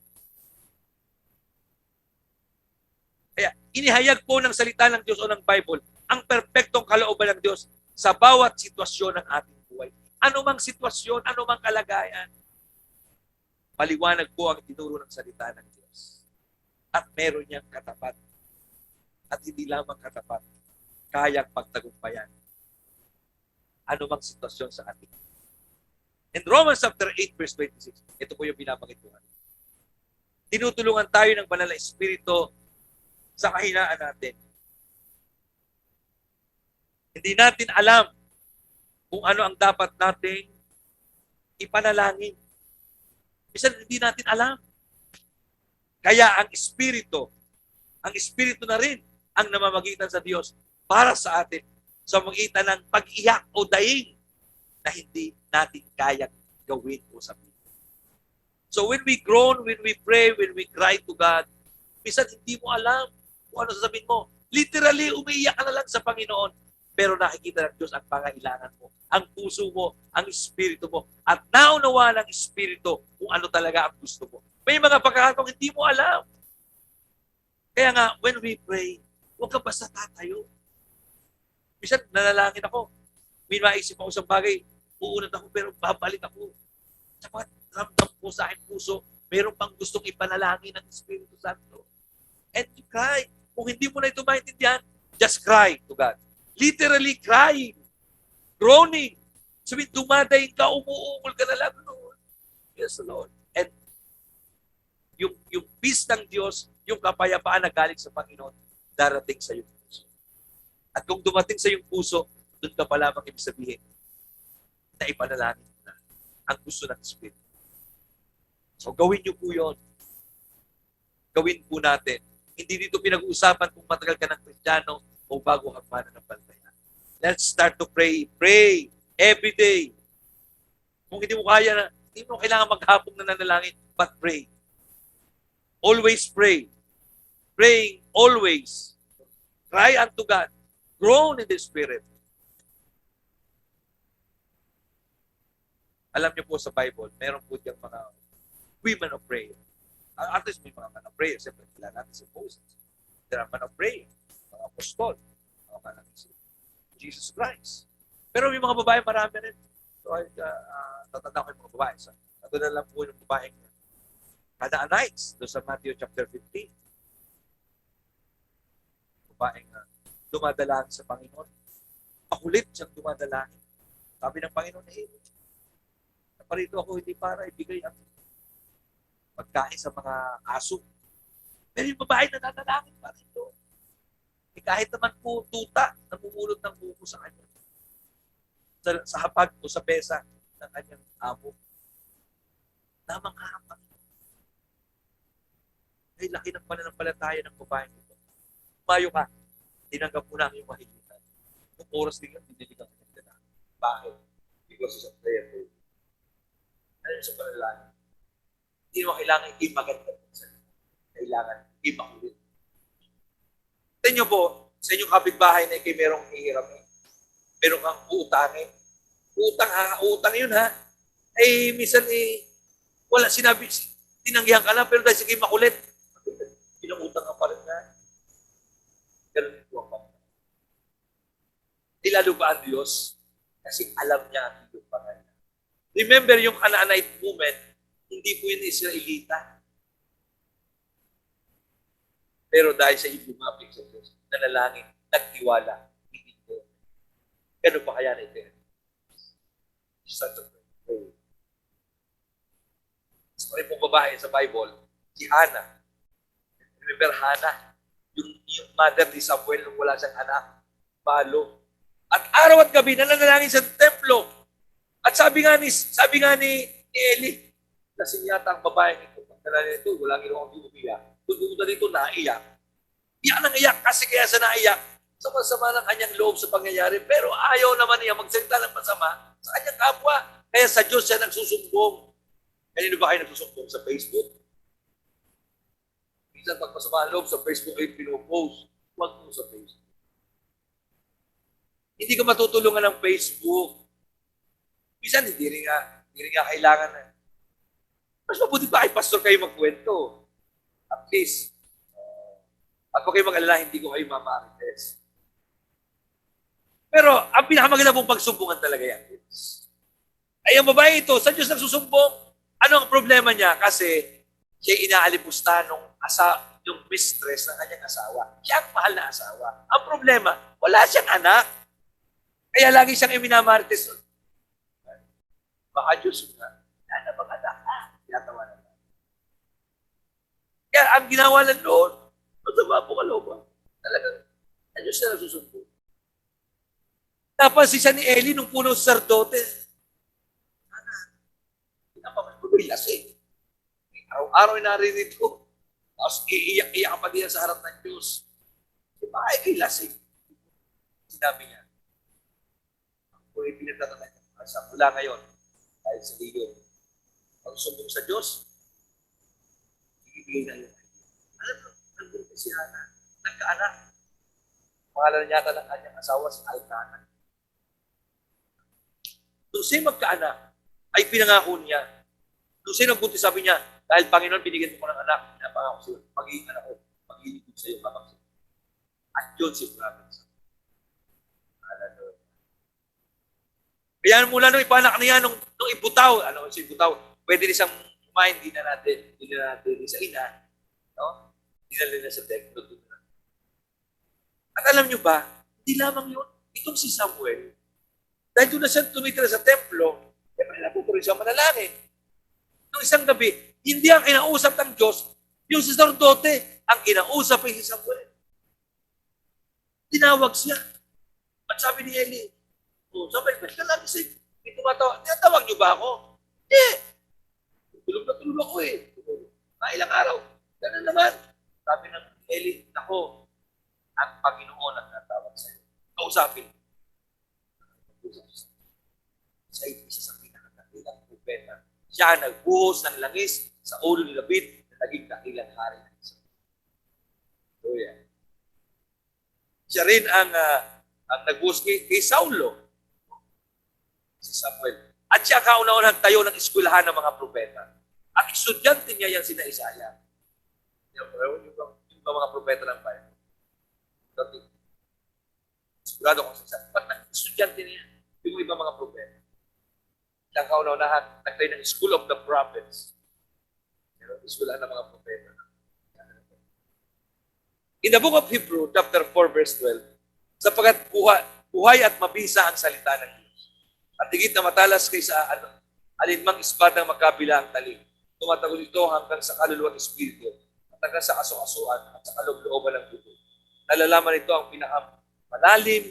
Kaya inihayag po ng salita ng Diyos o ng Bible ang perpektong kalooban ng Diyos sa bawat sitwasyon ng ating buhay. anumang sitwasyon, anumang kalagayan. Maliwanag po ang tinuro ng salita ng Diyos. At meron niyang katapat. At hindi lamang katapat, kayang pagtagumpayan anumang sitwasyon sa atin. In Romans chapter 8 verse 26, ito po yung binabanggit ko. Tinutulungan tayo ng Banal na Espiritu sa kahinaan natin. Hindi natin alam kung ano ang dapat nating ipanalangin. Minsan hindi natin alam. Kaya ang Espiritu na rin ang namamagitan sa Diyos para sa atin sa magitan ng pag-iyak o daing na hindi natin kayang gawin o sabihin. So when we groan, when we pray, when we cry to God, minsan hindi mo alam kung ano sasabihin mo. Literally, umiiyak ka na lang sa Panginoon. Pero nakikita ng Diyos ang pangailangan mo, ang puso mo, ang espiritu mo, at naunawa ng espiritu kung ano talaga ang gusto mo. May mga pagkakataong hindi mo alam. Kaya nga, when we pray, huwag ka basta tatayo. Minsan, nanalangin ako. May maisip ako sa bagay, uunat ako, pero babalik ako. Sapat, ramdam po sa aking puso, mayroon pang gustong ipanalangin ng Espiritu Santo. And you cry. Kung hindi mo na ito maintindihan, just cry to God. Literally crying, groaning. Sabi, dumadayin ka, umuungol ka na lang. Lord. Yes, Lord. And yung peace ng Diyos, yung kapayapaan na galing sa Panginoon, darating sa iyong puso. At kung dumating sa iyong puso, doon ka pa lamang ibig sabihin na ipanalangin mo na ang gusto ng Espiritu. So gawin niyo po yun. Gawin po natin. Hindi dito pinag-uusapan kung matagal ka ng Kristiyano o bago hakmanan ng pantayan. Let's start to pray. Pray every day. Kung hindi mo kaya na, hindi mo kailangan maghapong na nanalangin, but pray. Always pray. Praying always. Cry unto God. Groan in the Spirit. Alam niyo po sa Bible, meron po diyang mga women of prayer. At least may mga man of prayer. Siyempre, kilala natin si Moses. There are man of prayer. Mga apostol. Mga man natin si Jesus Christ. Pero may mga babae, marami rin. So, tatanda ko yung mga babae. So, ito na lang po yung babaeng Canaanites, doon sa Matthew chapter 15. Babaeng dumadalangin sa Panginoon. Makulit siyang dumadalangin. Sabi ng Panginoon, naparito ako hindi para ibigay ang pagkain sa mga aso. Pero yung babae na dadalangin pa rin. Kahit naman po tuta, namumulot ng buko sa kanya. Sa hapag o sa pesa ng kanyang amo. Namang-hamang. Ay, laki ng pananampalataya ng babae nito. Umayo ka, tinanggap mo na ang iyong mahigitan. Yung oras din yung diniligang kanyang dala. Bakit? Because of prayer. Ano yung sa panalangin? Hindi mo kailangan i-maganda. Kailangan i-makulit. Sa inyo po, sa inyong kapitbahay na ikay merong hihiramin. Meron kang uutangin. Utang yun ha. Eh, minsan wala sinabi, tinanggihan ka lang, pero dahil sige makulit. Pinangutang ka pa rin na. Ganun po ang Panginoon. Lalo ba ang Diyos? Kasi alam niya ang iyong pangalan. Remember yung Canaanite woman, hindi po yun Israelita. Pero dahil sa iyong lumapit sa Diyos, nanalangin, nagtiwala, hindi ko. Ganun pa kaya na ito? Such a prayer. Sa rin pong babae sa Bible, si Hannah. Remember Hannah? Yung mother ni Samuel nung wala siyang anak. Palo. At araw at gabi, nananalangin sa templo. At sabi nga ni Eli, lasing yata ang babae nito. Pagkalala nito, walang ginawang umiyak. Tutunod dito, naiyak. Iyak nang iyak kasi kaya sa naiyak, sama-sama ng kanyang loob sa pangyayari. Pero ayaw naman niya magsalita ng masama sa kanyang kapwa. Kaya sa Diyos siya nagsusumbong. Kanino ba kayo nagsusumbong? Sa Facebook? Minsan pag masama ang loob sa Facebook ay pinopost. Huwag mo sa Facebook. Hindi ka matutulungan ng Facebook. Minsan hindi rin nga kailangan na. Mas mabuti pa kay pastor kayo magkwento. At least, at huwag kayo mag-alala, hindi ko kayo mamarites. Pero ang pinakamaganda pong pagsumbungan talaga yan. Ay, ang babae ito, sa Diyos nagsusumbong. Ano ang problema niya? Kasi siya inaalipusta yung mistress ng kanyang asawa. Siya ang mahal na asawa. Ang problema, wala siyang anak. Kaya lagi siyang iminamarites. Baka Diyos nga, wala na bang anak? Tinatawa na. Kaya ang ginawa ng Lord, masama po kalooban. Talagang, ang Diyos na nagsusumbong. Napansin siya ni Eli nung punong sardote. Napapagpuloy lasing. Araw-araw ay naririto. Tapos iiyak-iyak pa diyan sa harap ng Diyos. Diba ay kay lasing? Sinabi niya, kung ipinagtatala niya, sa mula ngayon, dahil sa iyo, pag sumbong sa Diyos, ibigay na yun. Alam mo, nandun si Hana, nagkaanak. Pangalan niya ng kanyang asawa si Alcana. Nung siya magkaanak, ay pinangako niya. Nung siya nagbuntis, sabi niya, dahil Panginoon, binigyan mo ko ng anak, pinapangako siya, magiging anak ko, mag-iligid sa iyo, kapag siya. At yun si province. Kaya mula nung ipanak niya, nung ibutaw, si ibutaw, pwede rin siyang kumain, hindi na natin sa ina, no? Dinala na sa templo. At alam nyo ba, hindi lamang yun, itong si Samuel, dahil doon na siya tumitira sa templo, kaya napupurin siya manalangin. Nung isang gabi, hindi ang kinausap ng Diyos, yung sacerdote, ang kinausap ay si Samuel. Tinawag siya. At sabi ni Eli, sabi, ba't ka lang kasi, may tumatawag. Tinatawag niyo ba ako? Hindi. Tulog na tulog ako eh. Ilang araw. Ganun naman. Sabi ng Eli, ako, ang Panginoon ang natawag sa iyo. Kausapin. Sa isa sa pinakadakilang propeta. Siya nagbuhos ng langis sa ulo ni David na naging dakilang hari ng Israel. So yan. Siya rin ang nagbuhos kay Saulo. Si Samuel. At siya kauna-unang tayo ng eskwelahan ng mga propeta. Ang estudyante niya yan sina Isaiah. Yung mga propeta ng Bible. Sigurado kung sa ba't estudyante niya yung iba mga propeta. Siya kauna-unahan nagtayo ng School of the Prophets. Eskwelahan ng mga propeta. In the book of Hebrew, chapter 4, verse 12, sapagkat buhay at mabisa ang salita ng Diyos. At higit na matalas kaysa alinmang espadang magkabila ang talim. Tumatagol ito hanggang sa kaluluwang espiritu, at hanggang sa kaso-kasuan at sa kaloob-looban ng buto. Nalalaman ito ang pinakamalalim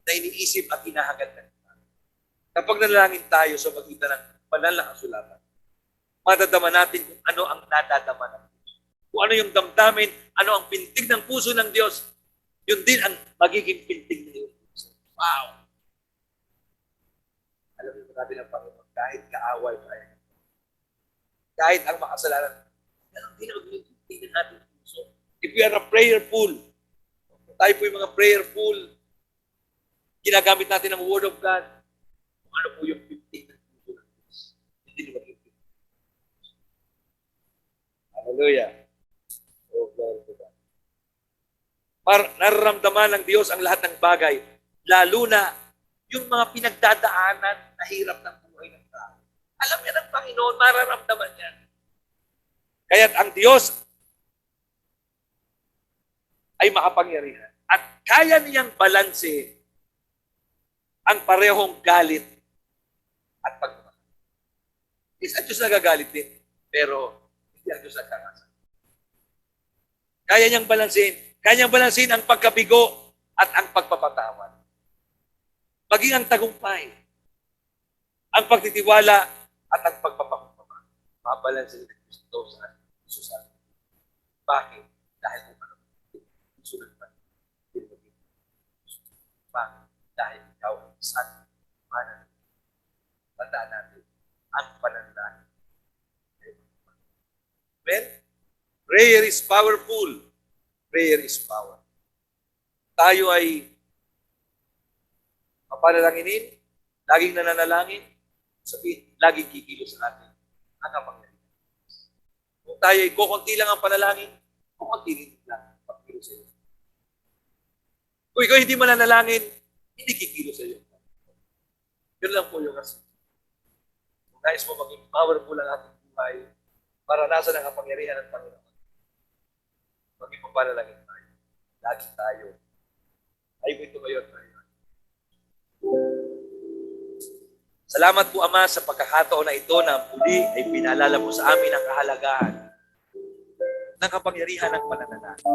na iniisip at hinahangad ng kita. Kapag nalalangin tayo sa pagitan ng banal na kasulatan, madadama natin kung ano ang nadadama ng Diyos. Kung ano yung damdamin, ano ang pintig ng puso ng Diyos, yun din ang magiging pintig ng iyong puso. Wow! Alam niyo natin ang Panginoon, kahit kaaway tayo, kahit ang makasalanan, ganun din ang pintig ng ating puso. If we are a prayerful, tayo po yung mga prayerful, ginagamit natin ang Word of God, kung ano po yung pintig ng puso ng Diyos. Hindi naman yung pintig. Hallelujah. Oh, glory to God. Nararamdaman ng Diyos ang lahat ng bagay, lalo na yung mga pinagdadaanan na hirap ng buhay ng tao. Alam niya ng Panginoon, mararamdaman niya. Kaya't ang Diyos ay makapangyarihan. At kaya niyang balanse ang parehong galit at pagmamahal. Isa Diyos nagagalit din, pero hindi ang Diyos nagkakasal. Kaya niyang balansin ang pagkabigo at ang pagpapatawad. Maging ang tagumpay, ang pagtitiwala at ang pagpapapagpapag. Mabalansin ng Diyos ito sa ating susal. Bakit? Dahil kung ano, susunod pa. Bakit? Dahil ikaw ay isang manan. Tandaan natin ang pananalahin. Well, prayer is powerful. Prayer is power. Tayo ay mapanalanginin, laging nananalangin, sabihin, laging kikilos sa atin ang kapangyarihan. Kung tayo ay kukunti lang ang panalangin, kukunti rin lang ang pagkilos sa iyo. Kung ikaw hindi mananalangin, hindi kikilos sa iyo. Yun lang po yung kasi. Nais mo maging powerful ang ating buhay. Maranasan ang kapangyarihan ng Panginoon. Maging mapanalangin tayo. Lagi tayo. Ay mo ito ngayon tayo. Salamat po, Ama, sa pagkakataon na ito na muli ay pinaalala mo sa amin ang kahalagahan ng kapangyarihan ng pananalangin.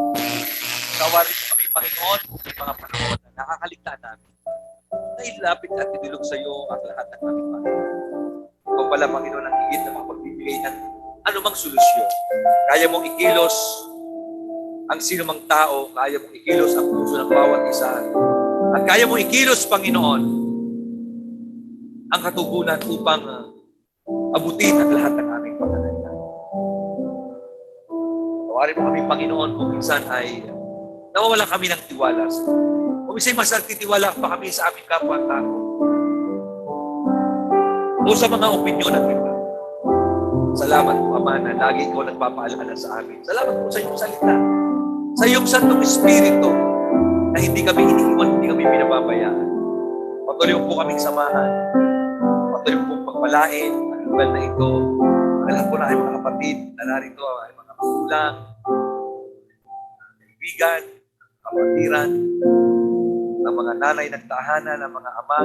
Tawarin mo kami, Panginoon, kung may mga panahon na nakakaligtaan namin na ilapit at idulog sa iyo ang lahat ng aming Panginoon. Ikaw pala, Panginoon, ang higit na makapagbibigay ng anumang solusyon. Kaya mong ikilos ang sinumang tao, kaya mong ikilos ang puso ng bawat isa. At kaya mong ikilos, Panginoon, ang katugunan upang abutin ang lahat ng aming pangangailangan. Tawarin mo kami, Panginoon, kung minsan ay nawawala kami ng tiwala sa iyo. Kung minsan mas nagtitiwala pa kami sa aming kapwa-tao o sa mga opinyon ng iba. Salamat po, Ama, na lagi ikaw nagpapaalala sa amin. Salamat po sa iyong salita, sa iyong Santong Espiritu, na hindi kami iniiwan, hindi kami binababayaan. Patuloy mo po kaming samahan. Patuloy mo pong pagpalain ang lugar na ito. Ang lahat po na ay mga kapatid na narito ay mga magulang, kaibigan, kapatiran, ang mga nanay ng tahanan, ang mga ama,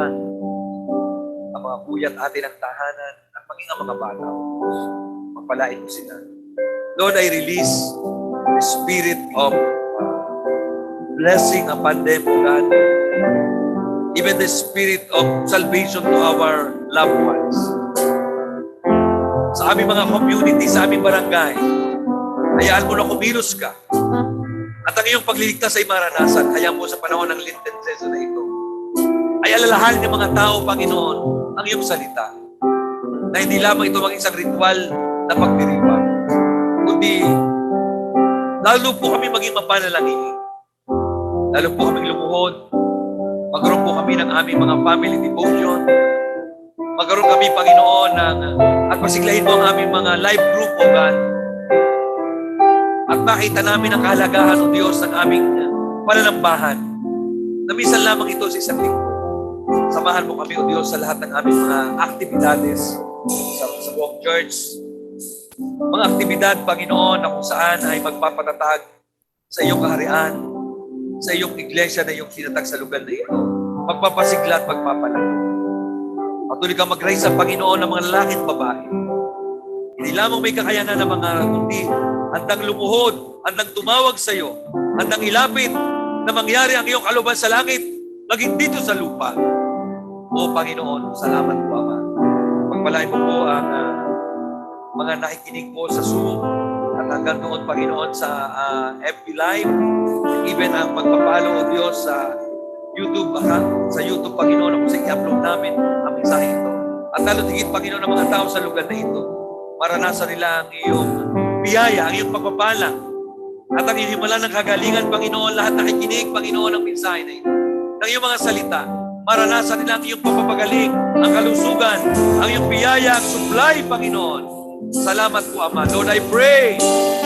ang mga kuya at ate ng tahanan, at maging ang mga bata. Magpalain mo sila. Lord, I release the spirit of blessing upon them, O God. Even the spirit of salvation to our loved ones. Sa aming mga community, sa aming barangay, hayaan mo na kumilos ka. At ang iyong pagliligtas ay maranasan. Hayaan mo sa panahon ng Lenten season na ito. Ay alalahanin ng mga tao, Panginoon, ang iyong salita. Na hindi lamang ito maging isang ritual na pagdiriwang. Kundi, lalo po kami maging mapanalangin. Lalo po kaming lumuhod. Magkaroon po kami ng aming mga family devotion. Magkaroon kami, Panginoon, at pasiglahin mo ang aming mga life group, O God. At makita namin ang kahalagahan, O Diyos, ng aming pananambahan. Na minsan lamang ito sa isang linggo. Samahan mo kami, O Diyos, sa lahat ng aming mga aktibidades sa buong church. Mga aktibidad, Panginoon, na kung saan ay magpapatatag sa iyong kaharian, sa iyong iglesia na iyong sinatag sa lugar na ito. Magpapasigla at magpapalaki. Patuloy kang mag-raise sa Panginoon ng mga lalaki at babae. Hindi lamang may kakayanan ng mga kundi handang lumuhod, handang tumawag sa iyo, handang ilapit na mangyari ang iyong kalooban sa langit, maging dito sa lupa. O Panginoon, salamat po, Ama. Pagpalain mo po ang mga nakikinig po sa Zoom at hanggang noon, Panginoon, sa FB Live, even ang magpapalo, O Diyos, sa YouTube, sa YouTube, Panginoon, kung sa i-upload namin ang mensahe ito. At lalo tigit, Panginoon, ng mga tao sa lugar na ito, maranasan nila ang iyong biyaya, ang iyong pagpapala, at ang hihimala ng kagalingan, Panginoon, lahat nakikinig, Panginoon, ang mensahe na ito. Ng iyong mga salita, maranasan nila ang iyong papapagaling, ang kalusugan, ang iyong biyaya, ang supply, Panginoon. Salamat po, Ama. Lord, I pray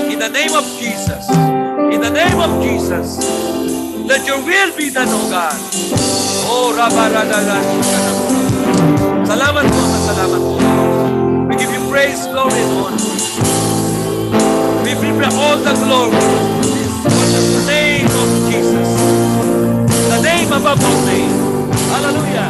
in the name of Jesus. In the name of Jesus, let your will be done, O God. Oh, Rabba-Radha-Radha. Salamat po, Ama. Salamat po. We give you praise, glory, and honor. We bring all the glory in the name of Jesus. The name above all names. Hallelujah.